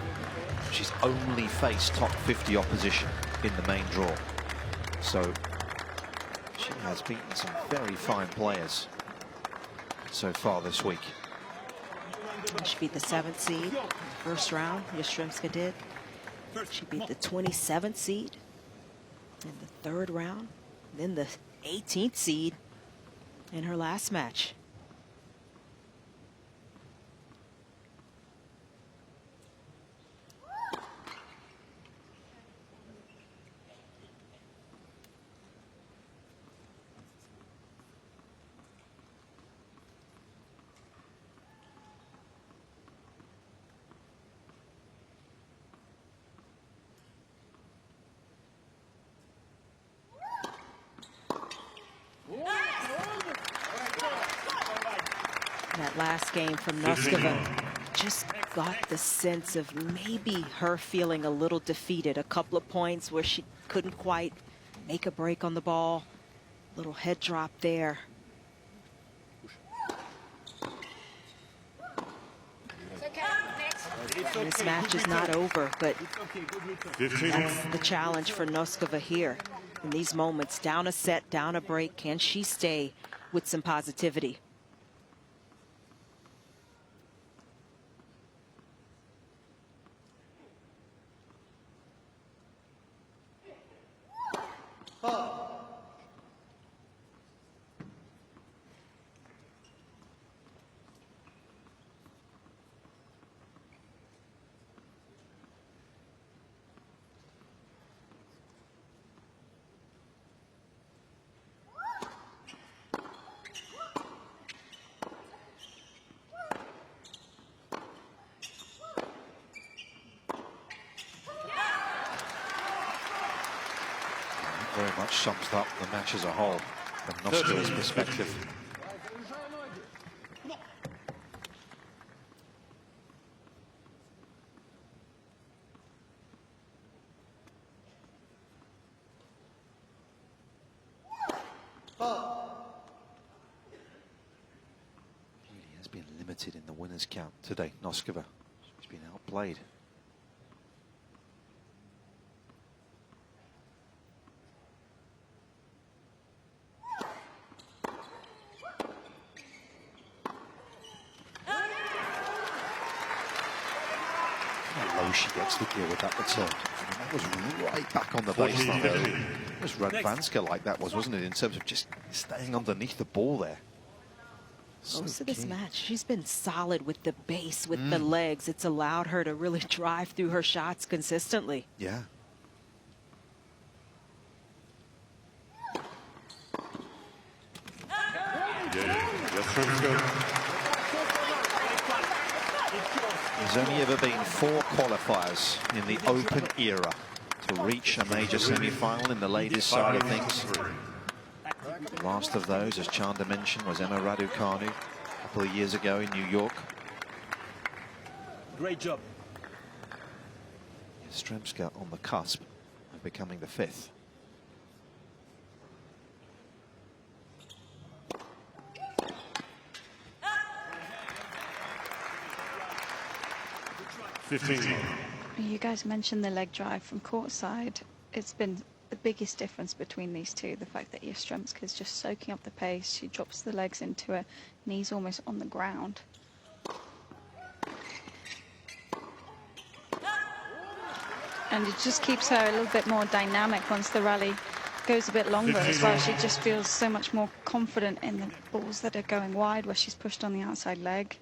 S2: she's only faced top 50 opposition in the main draw. So she has beaten some very fine players so far this week.
S3: She beat the 7th seed in the first round. Yastremska did. She beat the 27th seed in the 3rd round. Then the 18th seed in her last match. That last game from Noskova just got the sense of maybe her feeling a little defeated. A couple of points where she couldn't quite make a break on the ball. Little head drop there. This match is not over, but that's the challenge for Noskova here. In these moments, down a set, down a break, can she stay with some positivity?
S2: Very much sums up the match as a whole from Noskova's perspective. Really has been limited in the winners' count today, Noskova. She's been outplayed. She gets to deal with that return. I mean, that was right back on the baseline. It was Radvanska like that wasn't it, in terms of just staying underneath the ball there.
S3: Most of this match, she's been solid with the base, with the legs. It's allowed her to really drive through her shots consistently.
S2: Yeah. There's only ever been 4 qualifiers in the Open era to reach a major semi-final in the ladies' side of things. The last of those, as Chanda mentioned, was Emma Raducanu a couple of years ago in New York.
S6: Great job.
S2: Yastremska on the cusp of becoming the 5th.
S4: You guys mentioned the leg drive from courtside. It's been the biggest difference between these two. The fact that Yastremska is just soaking up the pace. She drops the legs into her knees almost on the ground. And it just keeps her a little bit more dynamic once the rally goes a bit longer as well. She just feels so much more confident in the balls that are going wide where she's pushed on the outside leg.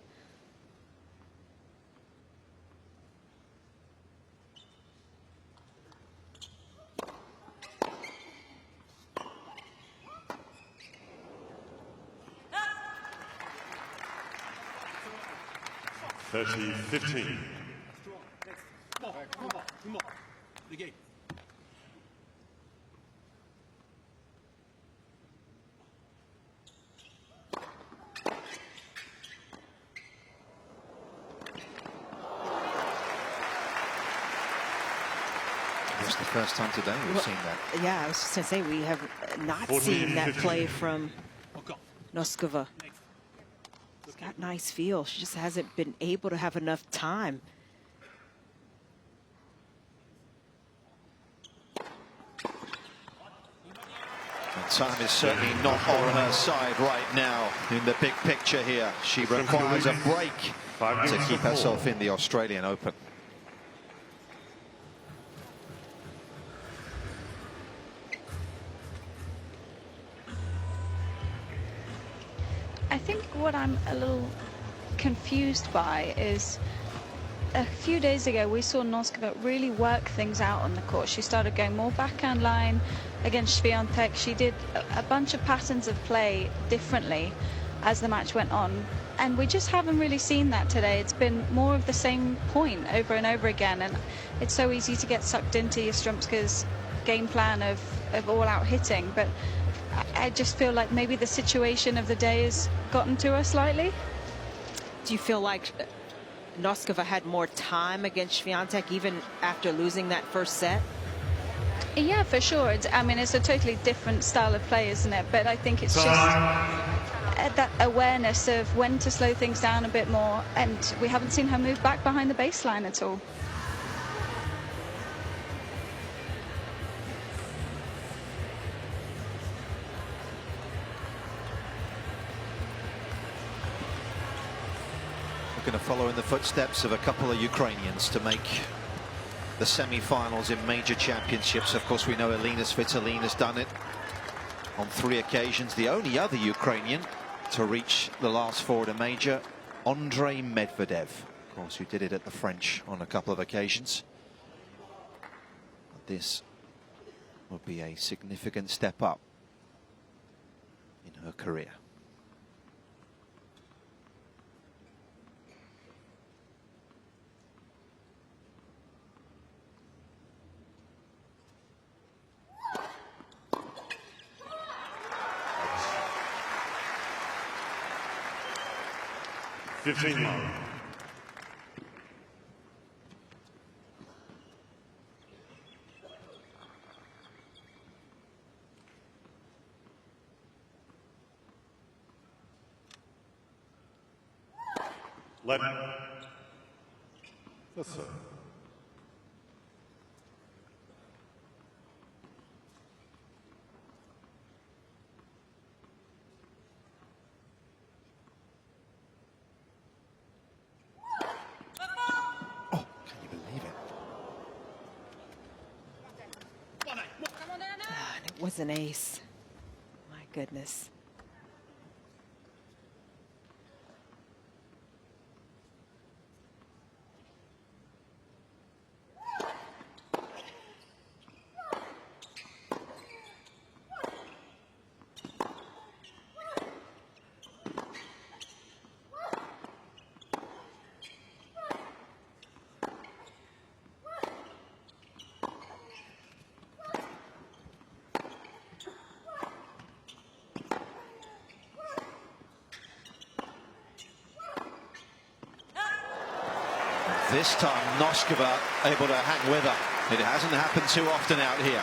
S1: 30-15.
S6: Come on. The game.
S2: It's the first time today we've seen that.
S3: Yeah, I was just going to say, we have not seen that play from Noskova. She's got nice feel. She just hasn't been able to have enough time.
S2: And time is certainly not on her side right now in the big picture here. She requires a break to keep herself in the Australian Open.
S4: I think what I'm a little confused by is a few days ago we saw Noskova really work things out on the court. She started going more backhand line against Swiatek. She did a bunch of patterns of play differently as the match went on, and we just haven't really seen that today. It's been more of the same point over and over again, and it's so easy to get sucked into Yastremska's game plan of all-out hitting, but I just feel like maybe the situation of the day has gotten to her slightly.
S3: Do you feel like Noskova had more time against Swiatek even after losing that first set?
S4: Yeah, for sure. I mean, it's a totally different style of play, isn't it? But I think it's just that awareness of when to slow things down a bit more, and we haven't seen her move back behind the baseline at all.
S2: Going to follow in the footsteps of a couple of Ukrainians to make the semi-finals in major championships. Of course, we know Aryna Sabalenka has done it on 3 occasions. The only other Ukrainian to reach the last 4 at a major, Andrei Medvedev, of course, who did it at the French on a couple of occasions. This would be a significant step up in her career.
S1: Yes, sir.
S2: Oh, can you believe it?
S3: It was an ace. My goodness.
S2: This time, Noskova able to hang with her. It hasn't happened too often out here.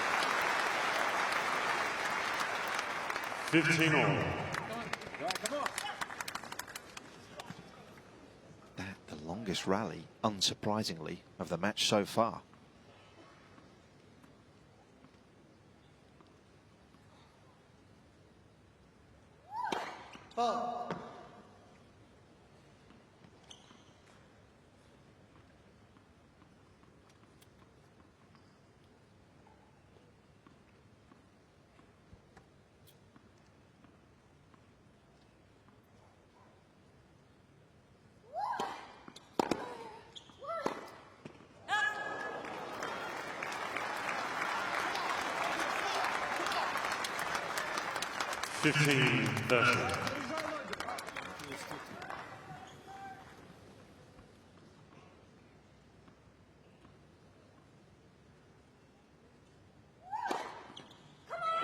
S1: 15-all.
S2: That the longest rally, unsurprisingly, of the match so far.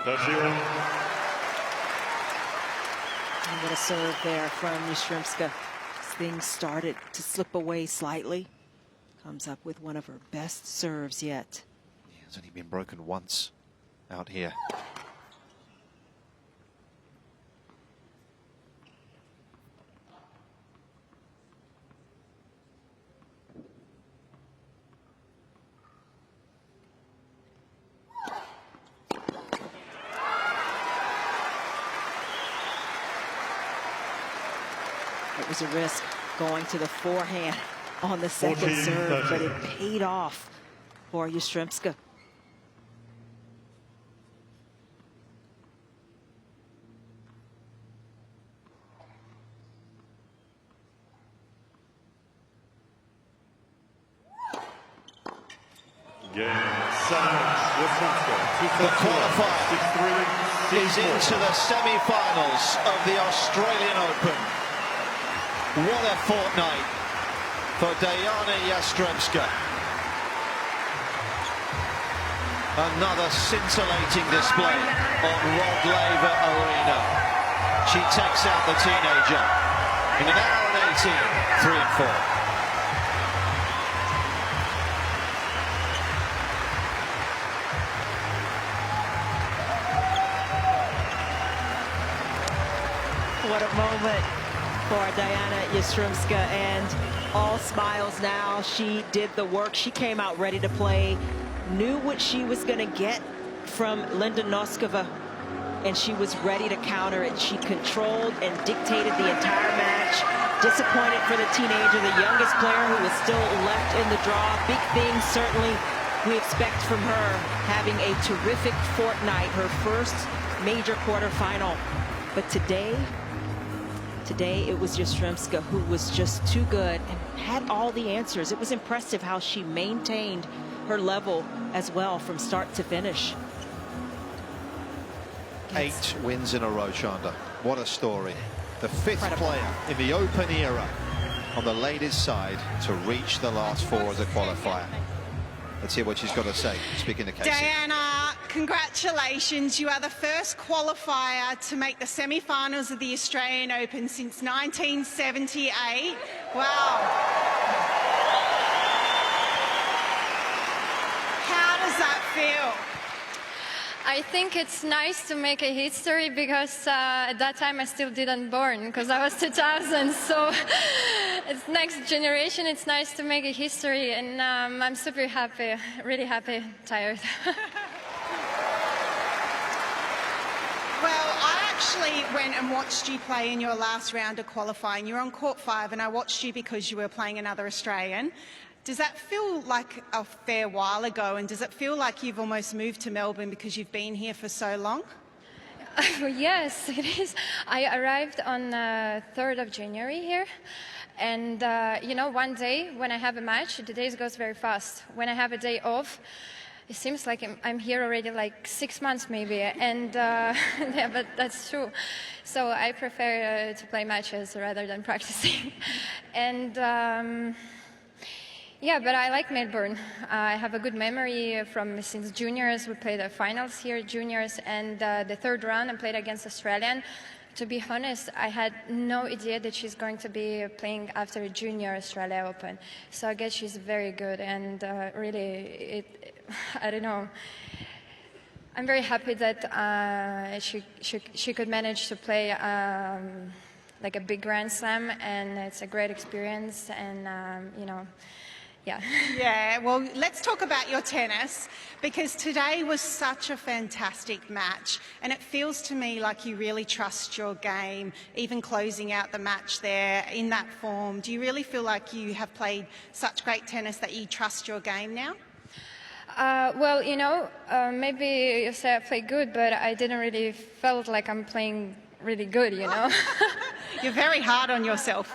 S3: And what a serve there from Yastremska. Things started to slip away slightly. Comes up with one of her best serves yet.
S2: Yeah, it's only been broken once out here.
S3: It was a risk going to the forehand on the second serve, but it paid off for Yastremska.
S2: The qualifier is into the semi-finals of the Australian Open. What a fortnight for Dayana Yastremska. Another scintillating display on Rod Laver Arena. She takes out the teenager in an hour and 18, 3 and 4.
S3: What a moment for Dayana Yastremska, and all smiles now. She did the work. She came out ready to play, knew what she was going to get from Linda Noskova, and she was ready to counter it. She controlled and dictated the entire match. Disappointed for the teenager, the youngest player who was still left in the draw. Big things certainly we expect from her, having a terrific fortnight, her first major quarterfinal. But today it was Yastremska who was just too good and had all the answers. It was impressive how she maintained her level as well from start to finish.
S2: 8 wins in a row, Chanda. What a story. The 5th player in the Open era on the ladies' side to reach the last 4 as a qualifier. Let's hear what she's got to say, speaking to Casey.
S7: Dayana, congratulations. You are the first qualifier to make the semi-finals of the Australian Open since 1978. Wow. How does that feel?
S8: I think it's nice to make a history because at that time I still didn't born because I was 2000. So it's next generation. It's nice to make a history, and I'm super happy, really happy, tired.
S7: Well, I actually went and watched you play in your last round of qualifying. You were on court 5, and I watched you because you were playing another Australian. Does that feel like a fair while ago, and does it feel like you've almost moved to Melbourne because you've been here for so long?
S8: Yes, it is. I arrived on 3rd of January here, and you know, one day when I have a match, the days goes very fast. When I have a day off, it seems like I'm here already like 6 months maybe, and yeah, but that's true. So I prefer to play matches rather than practicing. And yeah, but I like Melbourne. I have a good memory from since juniors. We played the finals here, juniors, and the 3rd round I played against Australian. To be honest, I had no idea that she's going to be playing after a junior Australia Open. So I guess she's very good, and really, I don't know. I'm very happy that she could manage to play like a big Grand Slam, and it's a great experience, and you know. Yeah.
S7: Yeah, well, let's talk about your tennis, because today was such a fantastic match, and it feels to me like you really trust your game, even closing out the match there in that form. Do you really feel like you have played such great tennis that you trust your game now?
S8: Well, you know, maybe you say I play good, but I didn't really felt like I'm playing really good, you know.
S7: You're very hard on yourself.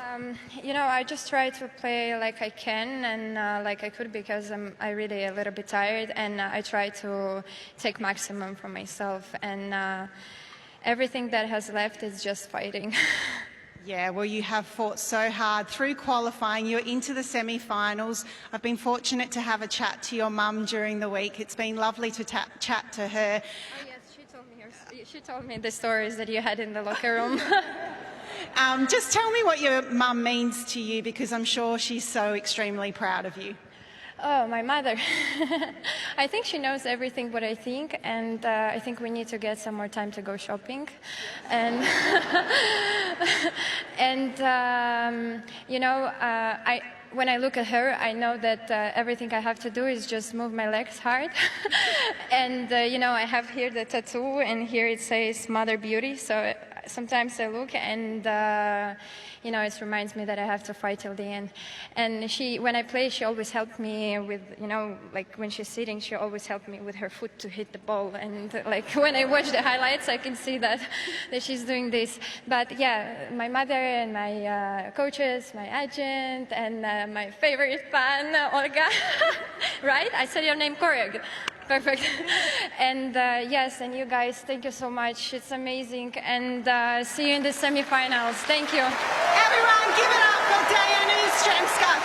S8: You know, I just try to play like I can and like I could, because I'm really a little bit tired, and I try to take maximum from myself, and everything that has left is just fighting.
S7: Yeah, well, you have fought so hard through qualifying. You're into the semi-finals. I've been fortunate to have a chat to your mum during the week. It's been lovely to chat to her.
S8: Oh, yes, she told me her She told me the stories that you had in the locker room.
S7: Just tell me what your mum means to you, because I'm sure she's so extremely proud of you.
S8: Oh, my mother. I think she knows everything what I think, and I think we need to get some more time to go shopping. And, when I look at her, I know that everything I have to do is just move my legs hard. And, I have here the tattoo, and here it says Mother Beauty. So sometimes I look and, it reminds me that I have to fight till the end. And when I play, she always helped me with, like when she's sitting, she always helped me with her foot to hit the ball. And like when I watch the highlights, I can see that she's doing this. But yeah, my mother and my coaches, my agent, and my favorite fan, Olga. Right? I said your name correct. Perfect. And yes, and you guys, thank you so much. It's amazing. And see you in the semifinals. Thank you.
S7: Everyone, give it up for Dayana Yastremska.